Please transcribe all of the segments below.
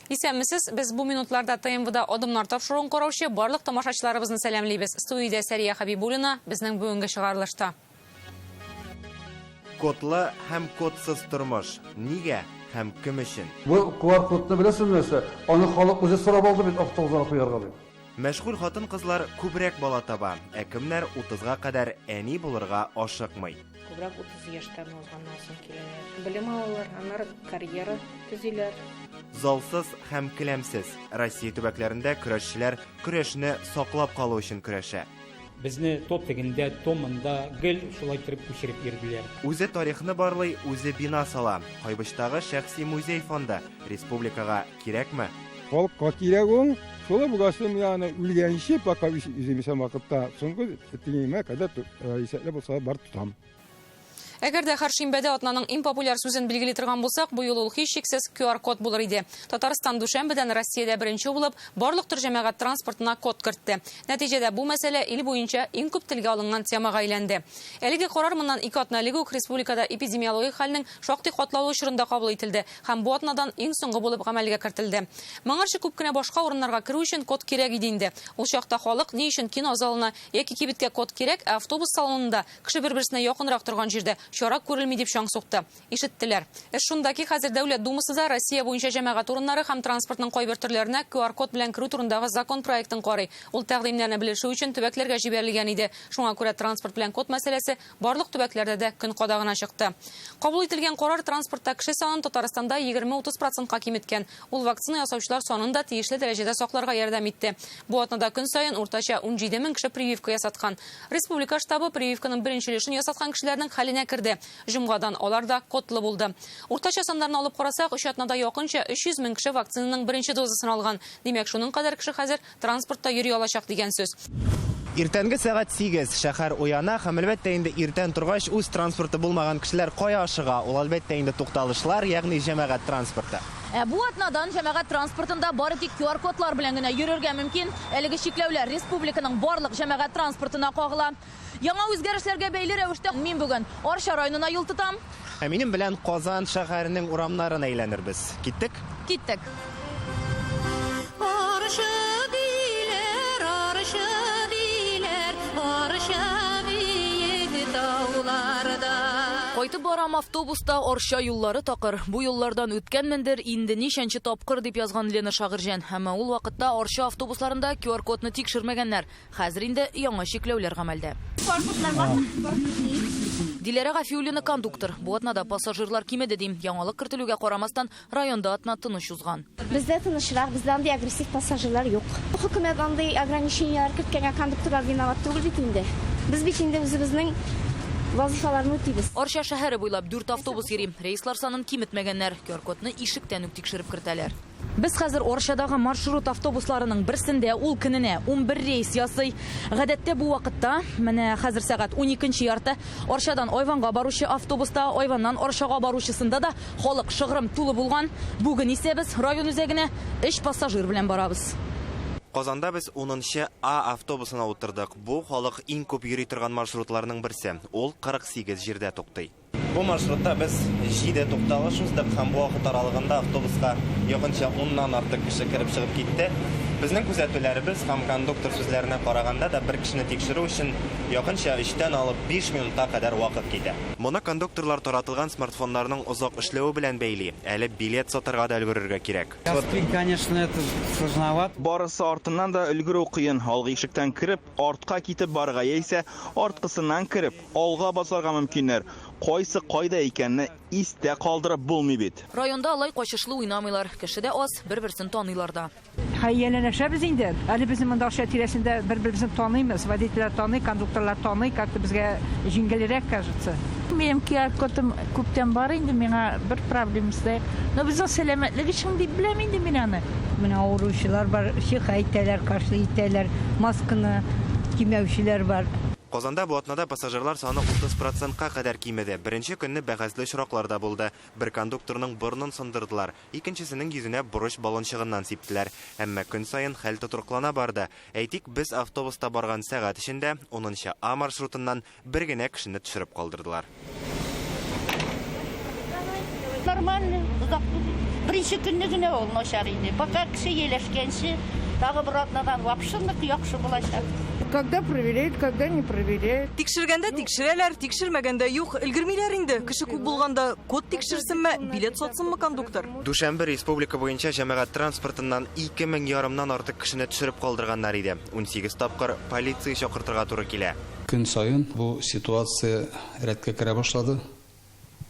Исәнмесез, без бу минутларда ТМВда адымнар тапшыруын караучы барлык тамашачыларыбызны сәламлыйбыз. Студиядә Сәрия Хәбибуллина безнең бүгенге чыгарылышта. Кодлы һәм кодсыз тормыш. Нигә һәм кем өчен? Бу QR кодны беләсезме? Аны халык үзе сорап алды бит автобусларга куярга дип. Мәшгуль хатын-кызлар күбрәк бала таба, ә кемнәр 30-га кадәр әни булырга ашыкмый. Күбрәк 30 яшьтән узганнан соң киләләр. Белем алалар, аннары карьера төзиләр. Залсыз һәм келәмсез. Россия төбәкләрендә көрәшчеләр көрәшне саклап калу өчен көрәшә. Безне топ тегендә, томында гел шулай торып күчереп йөрделәр. Үзе тарихны барлый, үзе бина сала. Кайбыштагы шәхси музей фонды республикага кирәкме? Халыкка кирәк ул. Шулай бугасын яны үлгәнче пока үземсә вакытта соңгы тиңемә кадәр исәпләп булса бар тутам. Әгәр дә һәр шимбәдә атнаның иң популяр сүзен билгели торган булсак, бу юл ул һичшиксез QR код булыр иде. Татарстан Дүшәмбедән Россиядә беренче булып, барлык төр җәмәгать транспортына код кертте. Нәтиҗәдә бу мәсьәлә ил буенча иң күп телгә алынган темага әйләнде. Әлеге карар моннан 2 атна элек үк республикада эпидемиологик хәлнең шактый катлаулы очрында кабул ителде һәм бу атнадан иң соңгы булып гамәлгә кертелде. Моңарчы күп кенә башка урыннарга керү өчен код кирәк иде инде. Ул чакта халык ни өчен кино залына яки кибеткә код кирәк, автобус салонында кеше бер-берсенә якынрак торган җирдә чара күрелми дип шаң сукты. Ишеттеләр. Шунда ки хәзер дәүләт думасы да Россия буенча җәмәгать урыннары һәм транспортның кайбер төрләренә QR код белән керү турындагы закон проектын карый. Ул тәкъдимнәрне белешү өчен төбәкләргә җибәрелгән иде. Шуңа күрә транспорт белән код мәсьәләсе барлык төбәкләрдә дә көн кадагына чыкты. Кабул ителгән карар транспортта кеше санын Татарстанда 20-30%-ка киметкән. Ул вакцина ясаучылар санын да тиешле дәрәҗәдә сакларга ярдәм итте. Бу атнада көн саен уртача 17 мең кеше прививка ясаткан. Республика штабы прививканың беренче өлешен ясаткан кешеләрнең хәленә керде. Җомгадан алар да кодлы булды. Уртача саннарны алып карасак, 3 атнада якынча 300 мең кеше вакцинаның беренче дозасын алган. Димәк, шуның кадәр кеше хәзер транспортта йөри алачак дигән сүз. Иртәнге сәгать 8 шәһәр уяна һәм әлбәттә инде иртән торгач үз транспорты булмаган кешеләр кая ашыга? Ул әлбәттә инде тукталышлар, ягъни җәмәгать транспорты. Бу атнадан җәмәгать транспортында бары тик QR кодлар белән генә йөрергә мөмкин. Әлеге чикләүләр республиканың барлык җәмәгать транспортына кагыла. Яңа үзгәрешләргә бәйле рәвештә мин бүген Арча районына юл тотам. Минем белән Казан шәһәренең урамнарын әйләнербез. Киттек? Киттек. Кайтып барам автобуста Арча юллары такыр. Бу юллардан үткәнмендер инде ничәнче тапкыр дип язган Лена Шагырҗан. Һәм ул вакытта Арча автобусларында QR кодны тикшермәгәннәр. Хәзер инде яңа чикләүләр гамәлдә. Диләрә Гафиуллина кондуктор. Бу атнада пассажирлар кимеде дим. Яңалык кертелүгә карамастан районда атна тыныч узган. Бездә тынычрак, бездә андый агрессив пассажирлар юк. Хөкүмәт андый ограничениялар керткәнгә кондукторлар виноват түгел бит инде. Без бит инде үзебезнең вазифаларны үтибез. Арча шәһәре буйлап 4 автобус йөри. Рейслар санын киметмәгәннәр. QR кодны ишектән үк тикшереп кертәләр. Без хәзер Арчадагы маршрут автобусларының берсендә ул көненә 11 рейс ясый. Гадәттә бу вакытта, менә хәзер сәгать 12 ярты, Арчадан Айванга баручы автобуста, Айваннан Арчага баручысында да халык шыгрым тулы булган. Бүген исә без район үзәгенә 3 пассажир белән барабыз. Казанда без 10-нчы А автобусына утырдык. Бу халык иң күп йөри торган маршрутларның берсе. Ул 48 җирдә туктый. Бу маршрутта без 7 тукталыш уздык һәм бу вакыт аралыгында автобуска якынча 10-нан артык кеше кирип чыгып китте. Безнең күзәтүләребез һәм кондуктор сүзләренә караганда да бер кешене тикшерү өчен якынча 3-тән алып 5 минутка кадәр вакыт китә. Моны кондукторлар таратылган смартфоннарның озак эшләве белән бәйли. Әле билет сатарга да өлгерергә кирәк. Конечно, это сложновато. Барысы артыннан да өлгерү кыен. Алгы ишектән кирип, артка китеп барырга яисә арткысыннан кирип, алга басарга мөмкиннәр. Кайсы кайда икәнне истә калдырып булмый бит. Районда алай качышлы уйнамыйлар. Кешедә аз, бер-берсен таныйлар да. Хәйләнәшәбез инде. Әле безнең монда Арча тирәсендә бер-беребезне таныймыз. Водительләр таный, кондукторлар таный, как-то безгә җиңелрәк кажется. Минем QR кодым күптән бар инде, миңа бер проблемасы. Но безнең сәламәтлек өчен дип беләм инде мин аны. Менә авыручылар бар, шикаятьләр, каршы итәләр, масканы кимәүчеләр бар. Казанда бу атнада пассажирлар саны 30%-ка кадәр кимеде. Беренче көнне бәхәсле очраклар да булды. Бер кондукторның борынын сындырдылар, икенчесенең йөзенә бурыч балончыгыннан сиптеләр. Әмма көн саен хәл тотрыклана барды. Әйтик, без автобуста барган сәгать эчендә 10-нчы А маршрутыннан бер генә кешене төшереп калдырдылар. Нормально, Birinci günü güne olun o şarıydı. Bakar kişi yerleşkensi, daha bir atnadan vapşınlık yoksu bulaşak. Когда проверяют, когда не проверяют. Тикшергәндә тикшерәләр, тикшермәгәндә юк, өлгермиләр инде. Кеше күп булганда код тикшерсенме, билет сатсынмы кондуктор? Душанбе республика буенча җәмәгать транспортыннан 2000 ярымнан артык кешене төшереп калдырганнар иде. 18 тапкыр полиция чакыртырга туры килә. Көн сайын бу ситуация рәткә керә башлады.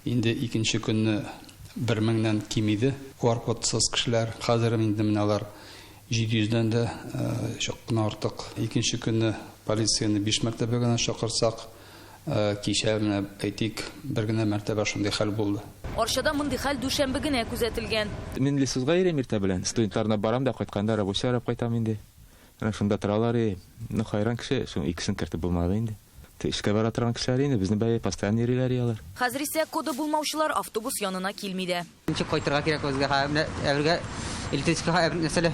Инде икенче көнне 1000-нән кимиде. QR-кодсыз кешеләр, хәзер инде менәләр 700-дән дә чак кына артык. Икенче көнне полицияны 5 мәртәбә генә чакырсак, кичә менә әйтик, бер генә мәртәбә шундый хәл булды. Арчада мондый хәл дүшәмбе генә күзәтелгән. Мин лисузга йөрим иртә белән. Студентларына барам да кайтканда рабочий арап кайтам инде. Менә шунда торалар, ну хайран кеше, шуның икесен кертеп булмады инде. Эшкә бара торган кешеләр инде, безне бәя постоянно йөриләр ялар. Хәзер исә коды булмаучылар автобус янына килми дә. Ничек кайтырга кирәк үзгә һәм әвергә электричка нәрсәле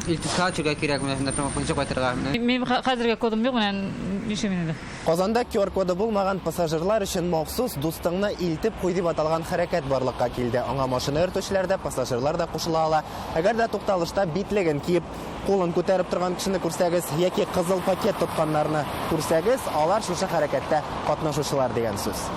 электричка чыга кирәк менә ничек кайтырга. Мин хәзергә кодым юк, менә нишемен инде. Казанда QR-коды булмаган пассажирлар өчен махсус дустыңны илтеп куй дип аталган хәрәкәт барлыкка килде. Аңа машина йөртүчеләр дә, пассажирлар да кушыла ала. Әгәр дә тукталышта битлеген киеп, кулын күтәреп торган кешене күрсәгез, яки кызыл пакет тотканнарны күрсәгез, алар шушы хәрәкәттә катнашучылар дигән сүз.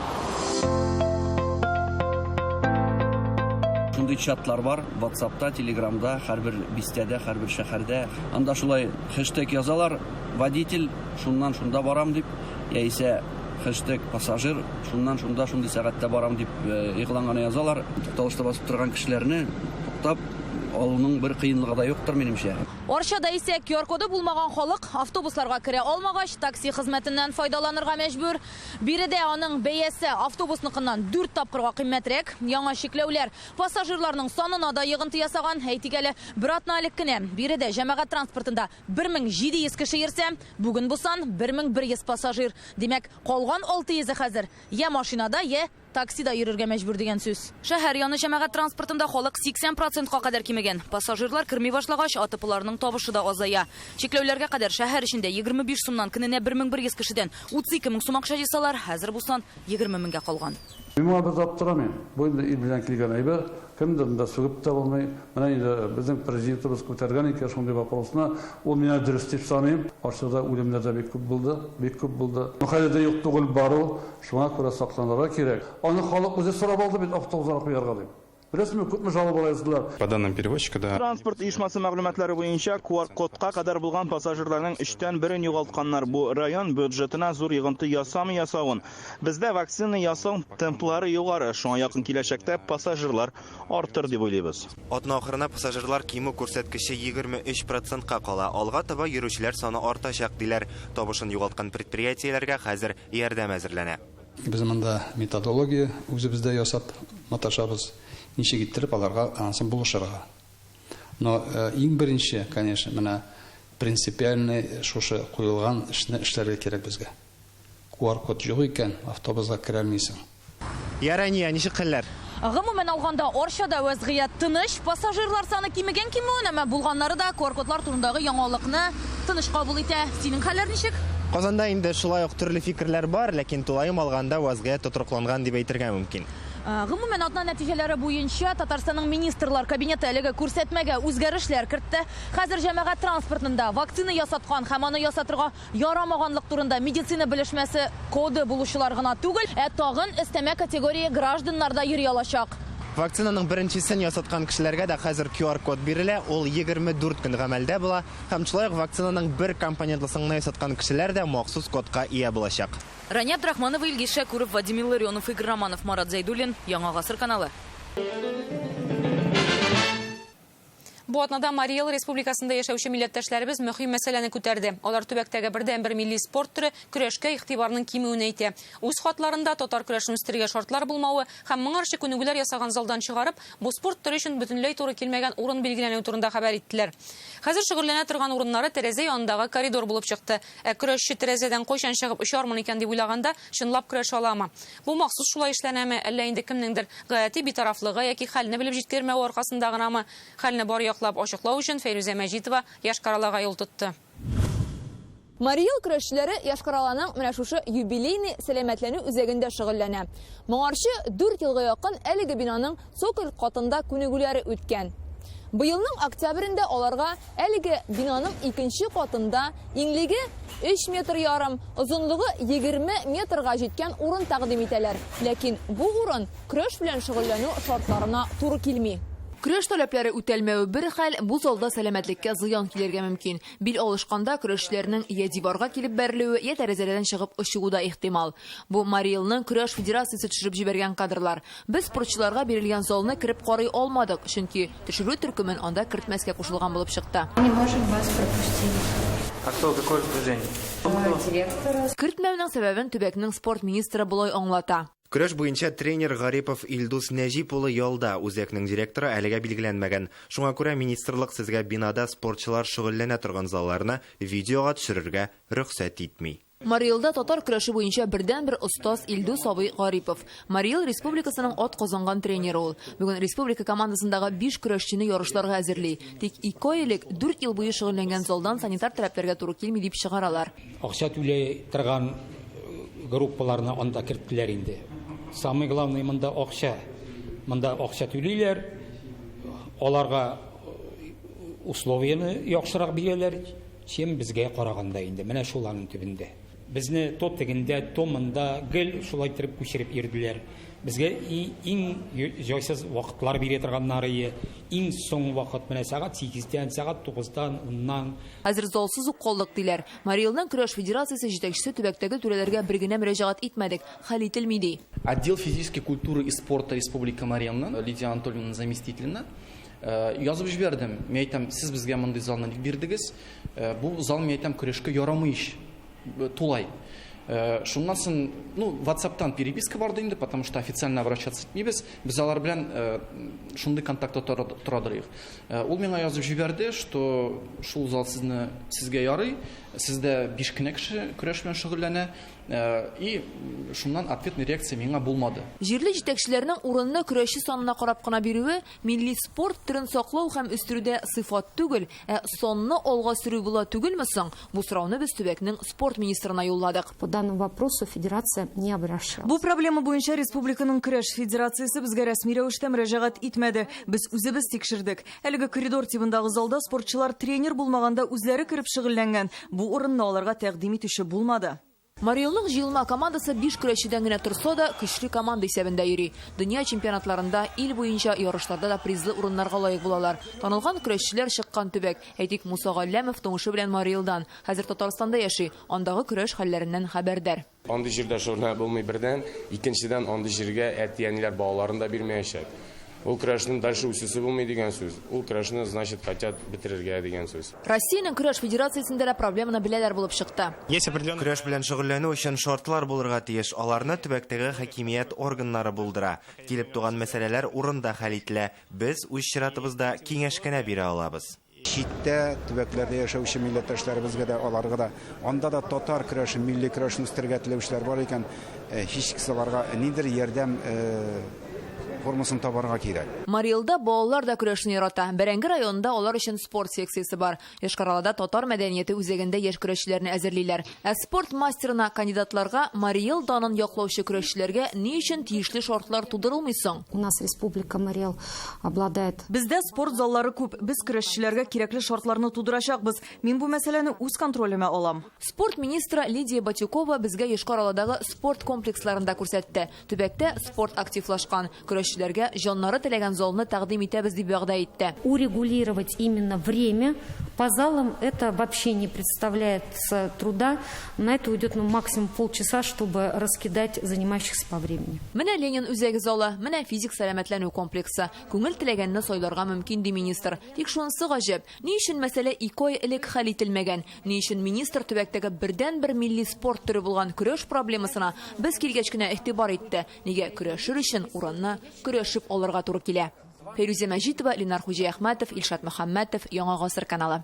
Шундый чатлар бар, WhatsApp'та, Telegram'da, һәрбер бистәдә, һәрбер шәһәрдә. Анда шулай хэштег язалар, водитель, шуннан шунда барам дип, яисә хэштег пассажир, шуннан шунда шундый сәгатьтә барам дип игъланганы язалар. Тукталышта басып торган кешеләрне туктап алуның бер кыенлыгы да юктыр минемчә. Арчада исә QR-коды булмаган халык автобусларга керә алмагач, такси хезмәтеннән файдаланырга мәҗбүр. Биредә аның бәясе автобусныкыннан 4 тапкырга кыйммәтрәк. Яңа шикләүләр пассажирларның санына да йогынты ясаган. Әйтик әле, бер атналык кенә биредә җәмәгать транспортында 1700 кеше йөрсә, бүген бу сан 1100 пассажир. Димәк, калган 600 хәзер я машинада, я таксида йөрергә мәҗбүр дигән сүз. Шәһәр яны җәмәгать транспортында халык 80%-ка кадәр кимегән. Пассажирлар керми башлагач, атыпларның табышы да азая. Чикләүләргә кадәр шәһәр эчендә 25 сумнан көненә 1100 кешедән 32 мең сум акча җыйсалар, хәзер бу сан 20 меңгә калган. Миңа без аптырамын. Бу инде ил белән килгән әйбер, кемдән дә сүгеп тә булмый. Менә инде безнең президентыбыз күтәргән икән шундый вопросны, ул менә дөрес дип саныйм. Арчада үлемнәр дә бик күп булды. Мөхәлләдә юк түгел бару, шуңа күрә сакланырга кирәк. Аны халык үзе сорап алды бит автобусларга куярга дип. Рәсми күпме жалоб аласызлар. По данным перевозчика, да. Транспорт оешмасы мәгълүматлары буенча QR-кодка кадәр булган пассажирларның 3тән 1-ен югалтканнар. Бу район бюджетына зур йогынты ясамый ясавын. Бездә вакцина ясау темплары югары. Шуңа якын киләчәктә пассажирлар артыр дип уйлыйбыз. Атна ахырына пассажирлар кимү күрсәткече 23%-ка кала. Алга таба йөрүчеләр саны артачак диләр. Табышын югалткан предприятиеләргә хәзер ярдәм әзерләнә. Без монда методология үзебездә ясап маташабыз. Ничек иттереп аларга анысын булышырга. Но иң беренче, конечно, менә принципиальный шушы куелган эшне эшләргә кирәк безгә. QR-код юк икән, автобуска керә алмыйсың. Ярани, ничек хәлләр? Гомумән алганда Арчада вазгыять тыныч, пассажирлар саны кимегән кимүен, әмма булганнары да QR-кодлар турындагы яңалыкны тыныч кабул итә. Синең хәлләр ничек? Казанда инде шулай ук төрле фикерләр бар, ләкин тулайым алганда вазгыять тотрыкланган дип әйтергә мөмкин. Гомумән атна нәтиҗәләре буенча Татарстанның министрлар кабинеты әлеге күрсәтмәгә үзгәрешләр кертте. Хәзер җәмәгать транспортында вакцина ясаткан һәм аны ясатырга ярамаганлык турында медицина белешмәсе коды булучылар гына түгел, тагын өстәмә категория гражданнар да йөри алачак. Вакцинаның беренчесен ясаткан кешеләргә дә хәзер QR-код бирелә, ул 24 көн гамәлдә була, һәм шулай ук вакцинаның бер компонентлысыңны ясаткан кешеләр дә махсус кодка ия булачак. Рания Абдрахманова, Илгиз Шәкүров, Вадим Илларионов, Игорь Романов, Марат Зайдуллин, Яңа гасыр каналы. Бу атнада Марий Эл Республикасында яшәүче милләттәшләребез мөһим мәсьәләне күтәрде. Алар төбәктәге бердән-бер милли спорт түре көрәшкә игътибарның кимүен әйтә. Үз хатларында татар көрәшен үстергә шартлар булмавы һәм моңарчы күнегүләр ясаган залдан чыгарып, бу спорт төре өчен бөтенләй туры килмәгән урын билгеләнү турында хәбәр иттеләр. Хәзер шөгыльләнә торган урыннары тәрәзә янындагы коридор булып чыкты. Көрәшче тәрәзәдән кайчан чыгып очармын икән дип уйлаганда, чынлап көрәшә аламы? Бу махсус шулай эшләнәме, әллә инде кемнеңдер гаяти битарафлыгы яки хәлне белеп җиткермәү аркасында гынамы? Хәлне бар яклап ачыклау өчен Фәйрүзә Мәҗитова яшь каралага юл тотты. Мариил көрәшчеләре Яшкараланың менә шушы юбилейный сәламәтләнү үзәгендә шөгыльләнә. Моңарчы 4 елга якын әлеге бинаның цоколь катында күнегүләре үткән. Быелның октябрендә аларга әлеге бинаның 2нче катында инлеге 3,5 метр, озынлыгы 20 метрга җиткән урын тәкъдим итәләр. Ләкин бу урын көрәш белән шөгыльләнү шартларына туры килми. Көрәш таләпләре үтәлмәү бер хәл, бу залда сәламәтлеккә зыян килергә мөмкин. Бил алышканда көрәшчеләрнең я диварга килеп бәрелүе, я тәрәзәдән чыгып очуы да ихтимал. Бу Мариилның көрәш федерациясе төшереп җибәргән кадрлар. Біз спортчыларга бирелгән залны кереп карый алмадык, чөнки төшерү төркемен анда кертмәскә кушылган булып чыкты. Не можем вас пропустить. А кто, какое распоряжение? Директор. Кертмәүнең сәбәбен төбәкнең спорт министры булай аңлата. Көрәш буенча тренер Гарипов Илдус Нәҗип улы ялда, үзәкнең директоры әлегә билгеләнмәгән. Шуңа күрә министрлык сезгә бинада спортчылар шөгыльләнә торган залларны видеога төшерергә рөхсәт итми. Мариилда татар көрәше буенча бердән-бер остаз Илдус абый Гарипов. Мариил республикасының ат казанган тренеры ул. Бүген республика командасындагы 5 көрәшчене ярышларга әзерли. Тик 2 елlik 4 ел буе шөгыльләнгән залдан санитар таләпләргә туры килми дип чыгаралар. Акча түләй торган группаларны анда керттеләр инде. Самый главный монда акча. Монда акча түлиләр. Аларга условияны яхшырак бирәләр, чем безгә караганда инде. Менә шуларның төбендә. Безне тот тегендә, томында гел шулай итеп күчереп ирделәр. Безгә иң җайсыз вакытлар бирә торганнары, иң соң вакыт менә сәгать 8-тән, сәгать 9-тан, 10-нан. Хәзер залсыз ук калдык диләр. Мариилның көрәш федерациясе җитәкчесе төбәктәге түрәләргә бер генә мөрәҗәгать итмәдек. Хәл ителми ди. Отдел физической культуры и спорта Республика Мариилның Лидия Анатольевна заместительна язып җибәрдем. Мен әйтәм, сез безгә мондый залны ник бирдегез? Бу зал мен әйтәм көрәшкә ярамый иш. Тулай. Шуннан соң, WhatsApp-тан переписка барды инде, потому что официально обращаться итмибез. Без алар белән шундый контактта торадырыйк. Ул миңа язып җибәрде, что шул зал сезгә ярый, сездә 5 кенә кеше көрәш белән шөгыльләнә. И шуннан ответный реакция миңа булмады. Җирле җитәкчеләрнең урынны көрәшче санына карап кына бирүе милли спорт түрен саклау һәм үстерүдә сыйфат түгел, сонны алга сөрү була түгелме соң? Бу сорауны без төбәкнең спорт министрына юлладык. По данному вопросу федерация не обращалась. Бу проблема буенча республиканың көрәш федерациясе безгә рәсми рәвештә мөрәҗәгать итмәде. Без үзебез тикшердек. Әлеге коридор тибындагы залда спортчылар тренер булмаганда үзләре кереп шөгыльләнгән. Бу урынны аларга тәкъдим итүче булмады. Мариилның җыелма командасы 5 көрәшчедән генә торса да, көчле команда исәбендә йөри. Дөнья чемпионатларында, ил буенча ярышларда да призлы урыннарга лаек булалар. Танылган көрәшчеләр чыккан төбәк. Әйтик, Муса Галләмов тумышы белән Мариилдан. Хәзер Татарстанда яши. Андагы көрәш хәлләреннән хәбәрдар. Андый җирдә шөгыльләнә булмый бердән, икенчедән андый җиргә әти-әниләр балаларын да бирмәячәк. Ул көрәшнең дальше үсүсе булмый дигән сүз. Ул көрәшне, значит, хотят бетерергә дигән сүз. Россиянең көрәш федерациясендә дә проблеманы беләләр булып чыкты. Көрәш белән шөгыльләнү өчен шартлар булырга тиеш. Аларны төбәктәге хакимият органнары булдыра. Килеп туган мәсьәләләр урында хәл ителә. Без үз чиратыбызда киңәш кенә бирә алабыз. Читтә төбәкләрдә яшәүче милләттәшләребезгә дә, аларга да, анда да татар көрәшен, милли көрәшне үстергә теләүчеләр бар икән, һич кисәләргә ниндер ярдәм формасын табарга кирәк. Мариилда балалар да көрәшне ярата. Бәрәңге районында алар өчен спорт секциясе бар. Яшкаралада татар мәдәнияте үзәгендә яшь көрәшчеләрне әзерлиләр. Спорт мастерына кандидатларга Мариил данын яклаучы көрәшчеләргә ни өчен тиешле шартлар тудырылмый соң? У нас республика Мариил обладает. Бездә спорт заллары күп. Без көрәшчеләргә кирәкле шартларны тудырачакбыз. Мин бу мәсьәләне үз контролемә алам. Спорт министры Лидия Батюкова безгә Яшкараладагы спорт комплексларында күрсәтте. Төбәктә спорт активлашкан. Көрәшчеләргә җаннары теләгән залны тәкъдим итәбез дип вәгъдә итте. Урегулировать именно время по залам это вообще не представляется труда. На это уйдет максимум полчаса, чтобы раскидать занимающихся по времени. Менә Ленин үзәге залы, менә физик сәламәтләнү комплексы. Күңел теләгәнне сайларга мөмкин ди министр. Тик шунысы гаҗәп, ни өчен мәсьәлә 2 ай элек хәл ителмәгән? Ни өчен министр төбәктәге бердән-бер милли спорт төре булган көрәш проблемасына без килгәч кенә игътибар итте? Нигә көрәшер өчен урынны көрәшеп алырга туры килә? Фируза Мәҗитова, Ленар Хуҗа Әхмәтов, Илшат Мөхәммәтов, Яңа гасыр каналы.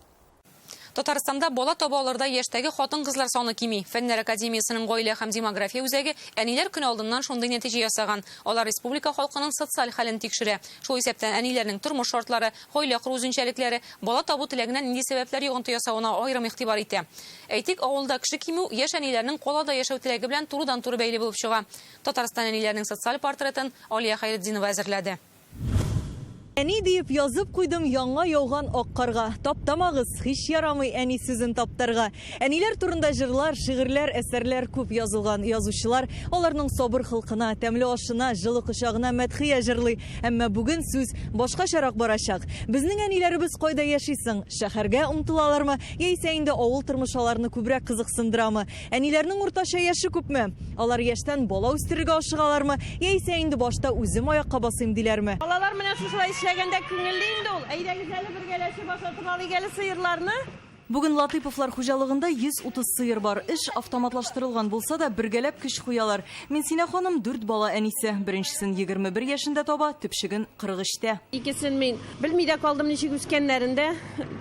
Татарстанда бала табаларда яшьтәге хатын-кызлар саны кими. Фәннәр академиясының гаилә һәм демография үзәге әниләр көне алдыннан шундый нәтиҗә ясаган. Алар республика халкының социаль хәлен тикшерә. Шул исәптән әниләрнең тормыш шартлары, гаилә құру үзенчәлекләре, бала табу теләгенә нинди сәбәпләр йогынты ясавына аерым игътибар итә. Әйтик, авылда кеше кимү яшь әниләрнең калада яшәү теләге белән турыдан-туры бәйле булып чыга. Татарстан әниләрнең социаль портретын Алия Хәйретдинова әзерләде. Әни диеп язып куйдым яңа яуган ак карга. Таптамагыз, һич ярамый әни сүзен таптарга. Әниләр турында җырлар, шигырьләр, әсәрләр күп язылган. Язучылар аларның сабыр хылкына, тәмле ашына, җылы кочагына мәдхия җырлый. Әмма бүген сүз башкачарак барачак. Безнең әниләребез кайда яшисең? Шәһәргә омтылалармы, яисә инде авыл тормышларны күбрәк кызыксындырамы? Әниләрнең уртача яше күпме? Алар яшьтән бала үстерергә ашыгалармы, яисә инде башта үзем аякка басыйм диләрме? Балалар менә шушылай эшләгәндә күңелле инде ул. Әйдәгез әле бергәләшеп ашатып алыйк әле сыерларны. Бүген Латыйповлар хуҗалыгында 130 сыер бар. Эш автоматлаштырылган булса да бергәләп көч куялар. Минсина ханым 4 бала әнисе. Беренчесен 21 яшендә таба, төпчеген 43-тә. Икесен мин белми дә калдым ничек үскәннәрендә.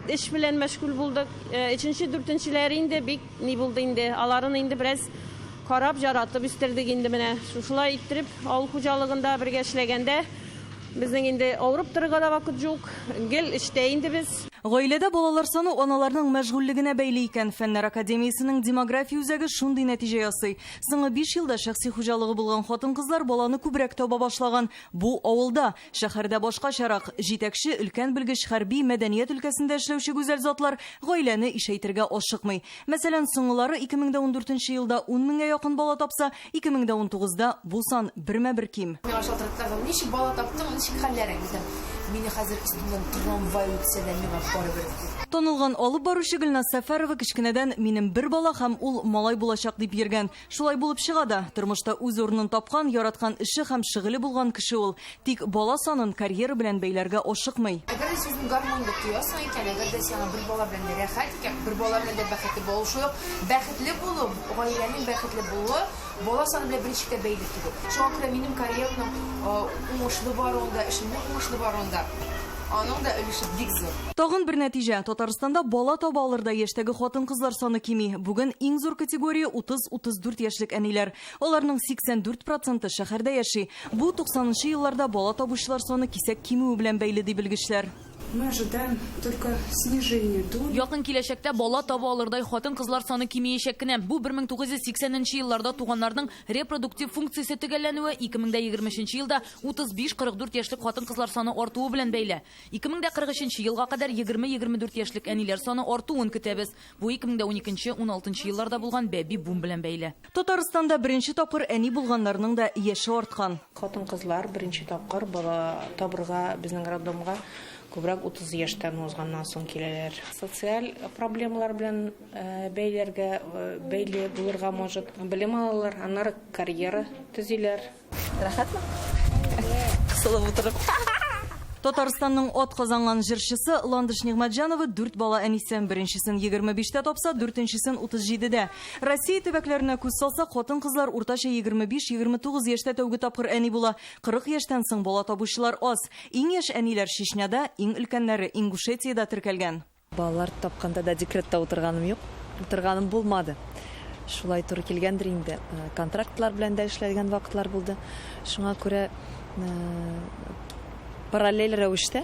Эш белән мәшгуль булдык. 3-нче, 4-нчеләре инде бик ни булды инде. Аларын инде бераз карап жаратып үстердек инде менә. Шушылай иттереп авыл хуҗалыгында бергә эшләгәндә безнең инде авырып торырга да вакыт юк. Гел эштә инде без. Гаиләдә балалар саны аналарның мәшгульлегенә бәйле икән. Фәннәр академиясының демография үзәге шундый нәтиҗә ясый. Соңгы 5 елда шәхси хуҗалыгы булган хатын-кызлар баланы күбрәк таба башлаган. Бу авылда, шәһәрдә башкачарак. Җитәкче, өлкән белгеч хәрби мәдәният өлкәсендә эшләүче гүзәл затлар гаиләне ишәйтергә ашыкмый. Мәсәлән, соңгылары 2014 елда 10 меңгә якын бала тапса, 2019да бу сан 1/1 ким. Ничек бала таптың, ничек хәлләрең дидем. Мине хәзер өстеннән трамвай үтсә дә миңа барыбер. Танылган алып баручы Гөлназ Сәфәрова кичкенәдән минем бер бала һәм ул малай булачак дип йөргән. Шулай булып чыга да, тормышта үз урынын тапкан, яраткан эше һәм шөгыле булган кеше ул. Тик бала санын карьера белән бәйләргә ашыкмый. Әгәр сезнең гармонда туясың икән, әгәр дә сиңа бер бала белән рәхәт икән, бер бала белән дә бәхетле булу шул, бәхетле булу, гаиләнең бәхетле булуы бала саны белән беренче бәйле түгел. Шуңа күрә минем карьерамның уңышлы баруында, эшемнең уңышлы баруында аның да өлеше бик зур. Тагын бер нәтиҗә. Татарстанда бала таба алырда яшьтәге хатын-кызлар саны кими. Бүген иң зур категория 30-34 яшьлек әниләр. Аларның 84% шәһәрдә яши. Бу 90-нчы елларда бала табучылар саны кисәк кимү белән бәйле ди белгечләр. Мы ожидаем только снижение доли. Якын киләчәктә бала таба алырдай хатын-кызлар саны кимиячәк кенә. Бу 1980 елларда туганнарның репродуктив функциясе төгәлләнүе, 2023 елда 35-44 яшьлек хатын-кызлар саны артуы белән бәйле. 2043 елга кадәр 20-24 яшьлек әниләр саны артуын көтәбез. Бу 2012-16 елларда булган бәби бум белән бәйле. Татарстанда беренче тапкыр әни булганнарның да яше арткан. Хатын-кызлар беренче тапкыр бала табырга безнең роддомга күбрәк 30 яшьтән узганнан соң киләләр. Социаль проблемалар белән бәйле булырга может. Белем алалар, аннары карьера төзиләр. Рәхәтме? Кысылып утырып. Татарстанның ат казанган җырчысы Ландыш Нигъмәтҗанова 4 бала әнисе. Беренчесен 25-тә тапса, 4-нчесен 37-дә. Россия төбәкләренә күз салсак, хатын-кызлар уртача 25-29 яшьтә тәүге тапкыр әни була. 40 яшьтән соң бала табучылар аз. Иң яшь әниләр Чечняда, иң өлкәннәре Ингушетиядә теркәлгән. Балалар тапканда да декретта утырганым юк. Утырганым булмады. Шулай туры килгәндер инде. Контрактлар белән дә эшләгән вакытлар булды. Шуңа күрә параллель рәвештә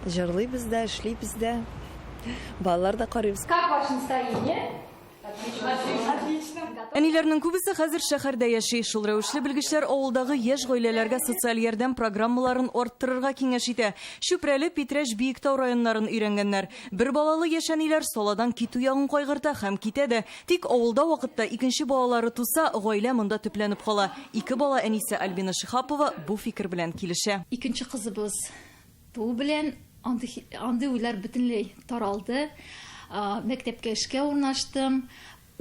җырлыйбыз да, эшлибез дә. Балалар да карыйбыз. Как ваше настроение? Әниләрнең күбесе хәзер шәһәрдә яши. Шул рәвешле белгечләр авылдагы яшь гаиләләргә социаль ярдәм программаларын арттырырга киңәш итә. Чүпрәле, Питрәш, Биектау районнарын өйрәнгәннәр. Бер балалы яшь әниләр саладан китү ягын кайгырта һәм китә дә. Тик авылда вакытта икенче балалары туса, гаилә монда төпләнеп кала. 2 бала әнисе Альбина Шихапова бу фикер белән килешә. Икенче кызыбыз туу белән андый уйлар бөтенләй таралды. Мәктәпкә эшкә урнаштым.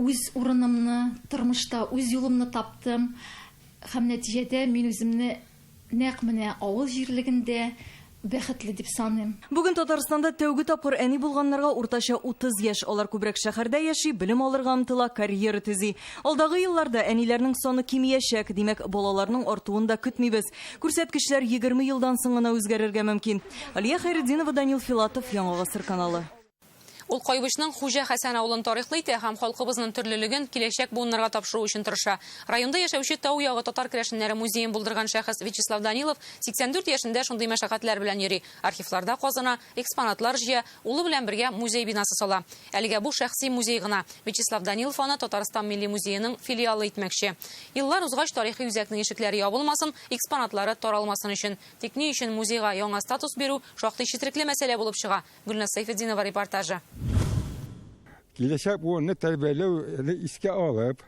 Үз урынымны, тормышта үз юлымны таптым. Һәм нәтиҗәдә мин үземне нәкъ менә авыл җирлегендә бәхетле дип саныйм. Бүген Татарстанда тәүге тапкыр әни булганнарга уртача 30 яшь. Алар күбрәк шәһәрдә яши, белем алырга омтыла, карьера төзи. Алдагы елларда әниләрнең саны кимиячәк, димәк, балаларның артуын да көтмибез. Күрсәткечләр 20 елдан соң гына үзгәрергә мөмкин. Алия Хәйретдинова, Данил Филатов, Яңа Гасыр каналы. Ул Кайбышның Хуҗа Хәсән авылын тарихлый итә һәм халкыбызның төрлелеген киләчәк буыннарга тапшыру өчен тырыша. Районда яшәүче тау ягы татар керәшеннәре музеен булдырган шәхес Вячеслав Данилов 84 яшендә шундый мәшәкатьләр белән йөри. Архивларда казына, экспонатлар җыя, улы белән бергә музей бинасы сала. Әлегә бу шәхси музей гына. Вячеслав Данилов аны Татарстан милли музееның филиалы итмәкче. Еллар узгач тарихи үзәкнең ишекләре ябылмасын, экспонатлары таралмасын өчен. Тик ни өчен музейга яңа статус бирү шактый четерекле мәсьәлә булып чыга. Гөлназ Сайфетдинова репортажы. Киләчәк буынны тәрбияләү искә алып,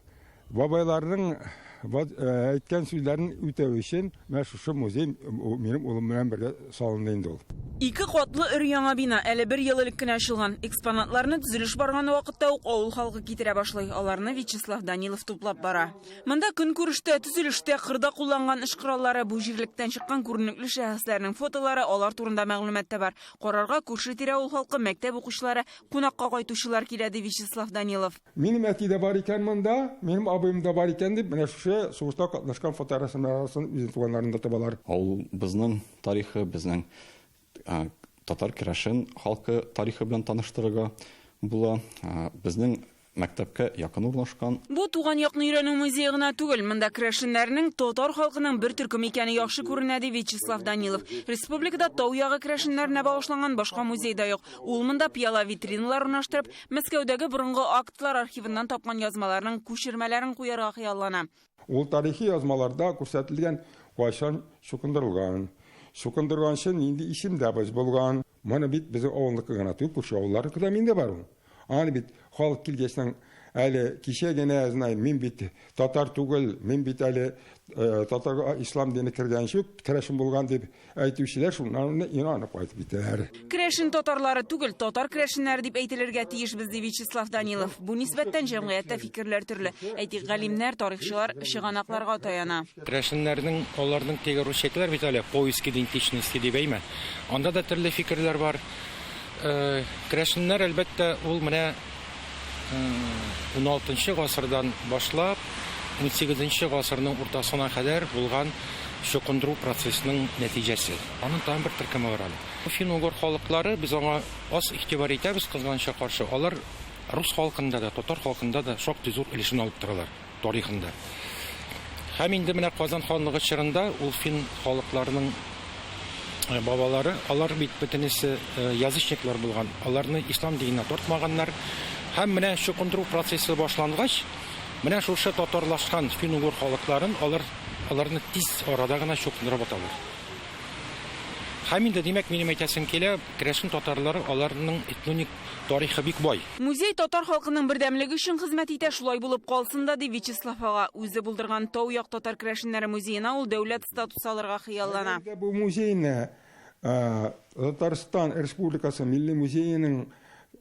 бабайларның әйткән сүзләрен үтәү өчен мен шушы музей минем улым белән бергә салынды инде ул. 2 катлы өр-яңа бина әле 1 ел элек кенә ачылган. Экспонатларны төзелеш барган вакытта ук авыл халкы китерә башлый. Аларны Вячеслав Данилов туплап бара. Монда көнкүрештә, төзелештә, кырда кулланган эш кораллары, бу җирлектән чыккан күренекле шәхесләрнең фотолары, алар турында мәгълүмат та бар. Карарга күрше-тирә авыл халкы, мәктәп укучылары, кунакка кайтучылар килә, ди Вячеслав Данилов. Минем әтидә бар икән монда, минем абыем да бар икән дип, менә шушы сугышта катнашкан фоторәсемнәрен үзенең туганнарында табалар. Ул безнең тарихы, безнең татар керәшен халкы тарихы белән таныштырырга була. Безнең мәктәпкә якын урнашкан. Бу туган якны өйрәнү музее гына түгел, монда керәшеннәрнең татар халкының бер төркем икәне яхшы күренә, ди Вячеслав Данилов. Республикада тау ягы керәшеннәренә багышланган башка музей да юк. Ул монда пыяла витриналар урнаштырып, Мәскәүдәге борынгы актлар архивыннан тапкан язмаларның күчермәләрен куярга хыяллана. Ул тарихи язмаларда күрсәтелгән кайчан чукындырылган. Шукындырганчы нинди исемдә без булган. Моны бит безнең авылныкы гына түгел, күрше авылларныкы да миндә бар ул. Аны бит халык килгәчнең әле кичә генә знаю, мин бит татар түгел, мин бит әле татарга ислам дине кергәнче керәшен булган дип әйтүчеләр шуннан инанып кайтып китәләр. Керәшен татарлары түгел, татар керәшеннәре дип әйтелергә тиешбез, ди Вячеслав Данилов. Бу нисбәттән җәмгыятьтә фикерләр төрле. Әйтик, галимнәр, тарихчылар чыганакларга таяна. Керәшеннәрнең аларның тегерүчекләр бит әле поиск идентичности дип әйтмә. Анда да төрле фикерләр бар. Керәшеннәр әлбәттә ул менә 16 гасырдан башлап 18 гасырның уртасына кадәр булган чукындыру процессының нәтиҗәсе. Аның там бер төркеме бар әле. Фин-угыр халыклары без аңа аз игътибар итәбез кызганча каршы. Алар рус халкында да, татар халкында да шактый зур өлешен алып торалар тарихында. Һәм инде менә Казан ханлыгы чорында ул фин халыкларының бабалары, алар бит бөтенесе язычниклар булган. Аларны ислам диненә тартмаганнар. Һәм менә чукындыру процессы башлангач, менә шушы татарлашкан фин-угыр халыкларын аларны тиз арада гына чукындырып аталар. Һәм инде димәк минем әйтәсем килә, керәшен татарлары аларның этноник тарихы бик бай. Музей татар халкының бердәмлеге өчен хезмәт итә, шулай булып калсын да, ди Вячеслав ага. Үзе булдырган тау як татар керәшеннәре музеена ул дәүләт статусы алырга хыяллана. Бу музейне Татарстан Республикасы милли музееның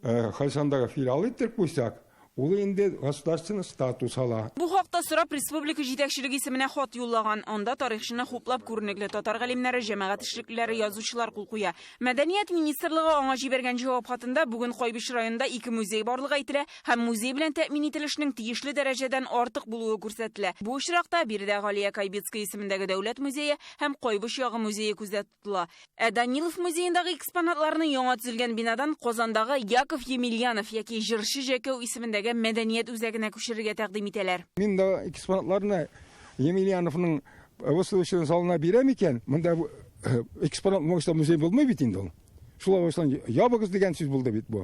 Хәсәндәге филиалы итеп куйсак, ул инде государственный статус ала. Бу хакта сорап республика җитәкчелеге исеменә хат юллаган. Анда тарихчыны хуплап күренекле татар галимнәре, җәмәгать эшлеклеләре, язучылар кул куя. Мәдәният министрлыгы аңа җибәргән җавап хатында бүген Кайбыш районында 2 музей барлыгы әйтелә һәм музей белән тәэмин ителешнең тиешле дәрәҗәдән артык булуы күрсәтелә. Бу очракта биредә Галия Кайбецкая исемендәге дәүләт музее һәм Кайбыш ягы музее күздә тотыла. Данилов музеендагы экспонатларны яңа төзелгән бинадан Казандагы Яков Емельянов яки җырчы Җәкәү исемендәге мәдәният үзәгенә күчерергә тәкъдим итәләр. Мин да экспонатларны Емельяновның выставочный залына бирәм икән. Монда экспонат музей булмый бит инде ул. Шулай булсын, ябыгыз дигән сүз булды бит бу.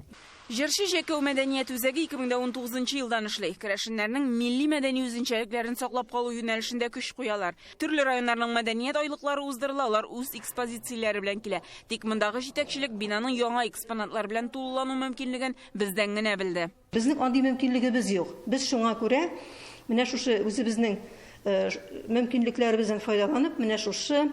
Җырчы Җәкәү мәдәният үзәге 2019 елдан эшләй. Керәшеннәрнең милли мәдәни үзенчәлекләрен саклап калу юнәлешендә көч куялар. Төрле районнарның мәдәният айлыклары уздырыла, алар үз экспозицияләре белән килә. Тик мондагы җитәкчелек бинаның яңа экспонатлар белән тулылану мөмкинлеген бездән генә белде. Безнең андый мөмкинлегебез юк. Без шуңа күрә менә шушы үзебезнең мөмкинлекләребездән файдаланып, менә шушы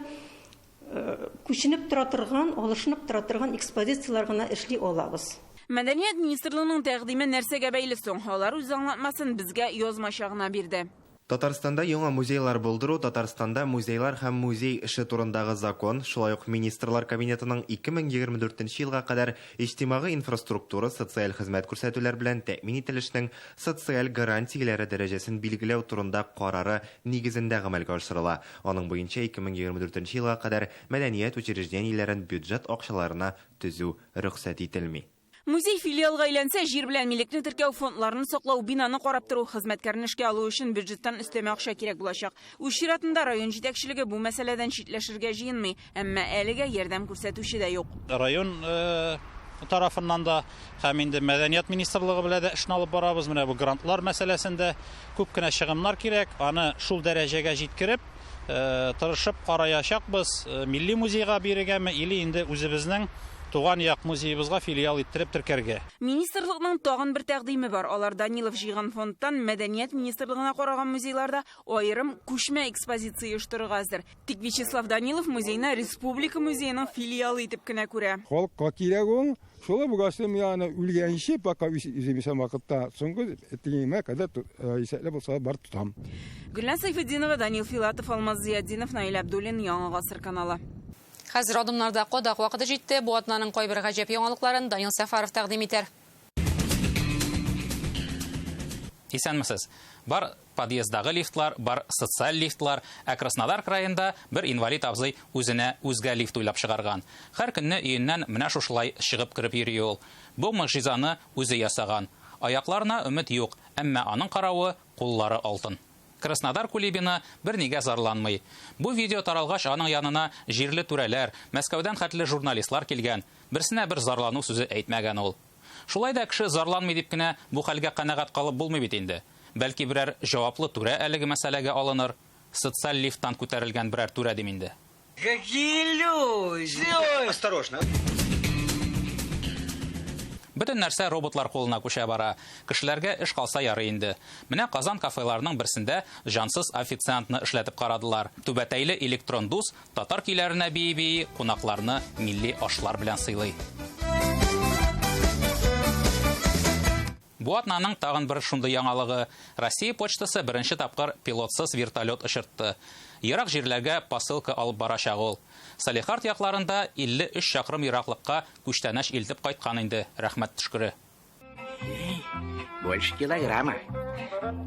күченеп тора торган, алышынып тора торган экспозициялар гына эшли алабыз. Мәдәният министрлыгының тәкъдиме нәрсәгә бәйле соң? Алар үз аңлатмасын безгә язмача гына бирде. Татарстанда яңа музейлар булдыру, Татарстанда музейлар һәм музей эше турындагы закон, шулай ук министрлар кабинетының 2024 елга кадәр иҗтимагый инфраструктура, социаль хезмәт күрсәтүләр белән тәэмин ителешнең социаль гарантияләре дәрәҗәсен билгеләү турында карары нигезендә гамәлгә ашырыла. Аның буенча 2024 елга кадәр мәдәният учреждениеләрен бюджет акчаларына төзү рөхсәт ителми. Музей филиалга әйләнсә, җир белән милекне теркәү фондларын саклау, бинаны карап тору хезмәткәрен эшкә алу өчен бюджеттан өстәмә акча кирәк булачак. Үз чиратында район җитәкчелеге бу мәсьәләдән читләшергә җыенмый, әмма әлегә ярдәм күрсәтүче дә юк. Район тарафыннан да һәм инде мәдәният министрлыгы белән дә эшне алып барабыз. Менә бу грантлар мәсьәләсендә күп кенә чыгымнар кирәк. Аны шул дәрәҗәгә җиткереп, тырышып караячакбыз. Милли музейга бирергәме, или инде үзебезнең туган як музеебызга филиал иттереп теркәргә. Министрлыкның тагын бер тәкъдиме бар. Алар Данилов җыйган фондтан мәдәният министрлыгына караган музейларда аерым күчмә экспозиция оештырырга әзер. Тик Вячеслав Данилов музейны республика музееның филиалы итеп кенә күрә. Халыкка кирәк ул. Шула бугасым яны үлгәнче пока үзебезнең вакытта соңгы этимә кадәр исәпләп булса бар тутам. Гөлназ Сайфетдинова, Данил Филатов, Алмаз Зияддинов, Наил Абдуллин, Яңа гасыр каналы. Хәзер адымнарда кодак вакыты җитте. Бу атнаның кайбер гаҗәп яңалыкларын Данил Сәфәров тәкъдим итәр. Исәнмесез. Бар подъездагы лифтлар, бар социаль лифтлар, ә Краснодар краенда бер инвалид абзый үзенә үзгә лифт уйлап чыгарган. Һәр көнне өеннән менә шушылай чыгып кирип йөри ул. Бу мөҗизаны үзе ясаган. Аякларына өмет юк, әмма аның каравы куллары алтын. Краснодар Кулибина бер нигә зарланмый. Бу видео таралгач аның янына җирле түрәләр, Мәскәүдән хәтле журналистлар килгән. Берсенә бер зарлану сүзе әйтмәгән ул. Шулай да кеше зарланмый дип кенә бу хәлгә канәгать калып булмый бит инде. Бәлки берәр җаваплы түрә әлеге мәсьәләгә алыныр. Социаль лифттан күтәрелгән берәр түрә дим инде. Какие люди! Осторожно! Бөтен нәрсә роботлар кулына күчә бара. Кешеләргә эш калса ярый инде. Менә Казан кафеларының берсендә җансыз официантны эшләтеп карадылар. Түбәтәйле электрон дус татар көйләренә бии-бии кунакларны милли ашлар белән сыйлый. Бу атнаның тагын бер шундый яңалыгы. Россия почтасы беренче тапкыр пилотсыз вертолет очыртты. Ерак җирләргә посылка алып барачак ул. Салихард якларында 53 чакрым ераклыкка күчтәнәш илтеп кайткан инде. Рәхмәт төшкере. Больше килограмма.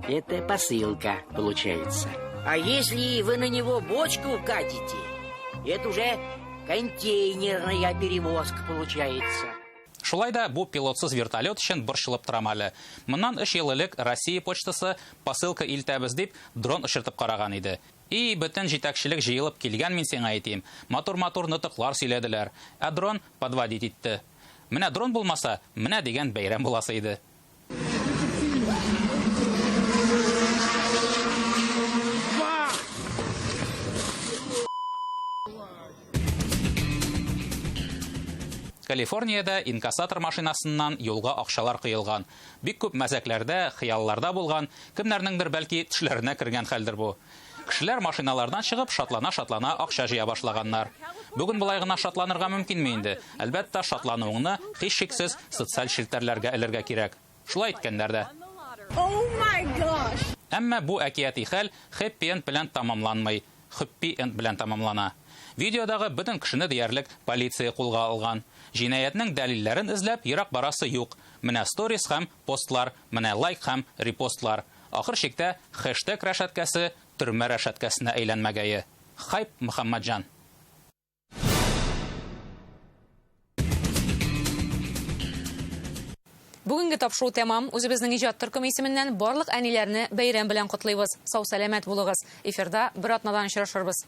Это посылка получается. А если вы на него бочку катите, это уже контейнерная перевозка получается. Шулай да бу пилотсыз вертолет өчен борчылып торам әле. Моннан 3 ел элек Россия почтасы посылка илтәбез дип дрон очыртып караган иде. И бөтен җитәкчелек җыелып килгән мин сиңа әйтим. Матур-матур нытыклар сөйләделәр. Ә дрон подводить итте. Менә дрон булмаса, менә дигән бәйрәм буласы иде. Калифорниядә инкассатор машинасыннан юлга акчалар кыелган. Бик күп мәзәкләрдә, хыялларда булган, кемнәрнеңдер бәлки төшләренә кергән хәлдер бу. Кешеләр машиналардан чыгып шатлана-шатлана акча җыя башлаганнар. Бүген болай гына шатланырга мөмкинме инде? Әлбәттә, шатлануыңны һичшиксез социаль челтәрләргә элергә кирәк. Шулай иткәннәр дә. Әмма бу әкияти хәл хэппи энд белән тамамланмый. Хэппи энд белән тамамлана. Видеодагы бөтен кешене диярлек полиция кулга алган. Җинаятның дәлилләрен эзләп ерак барасы юк. Менә сторис һәм постлар, менә лайк һәм репостлар. Ахыр чиктә хэштег рәшәткәсе төрмә рәшәткәсенә әйләнмәгәе. Хайп Мөхәммәтҗан. Бүгенге тапшыру тәмам. Үзебезнең иҗат төркем исеменнән барлык әниләрне бәйрәм белән котлыйбыз. Сау-сәламәт булыгыз. Эфирда бер атнадан очрашырбыз.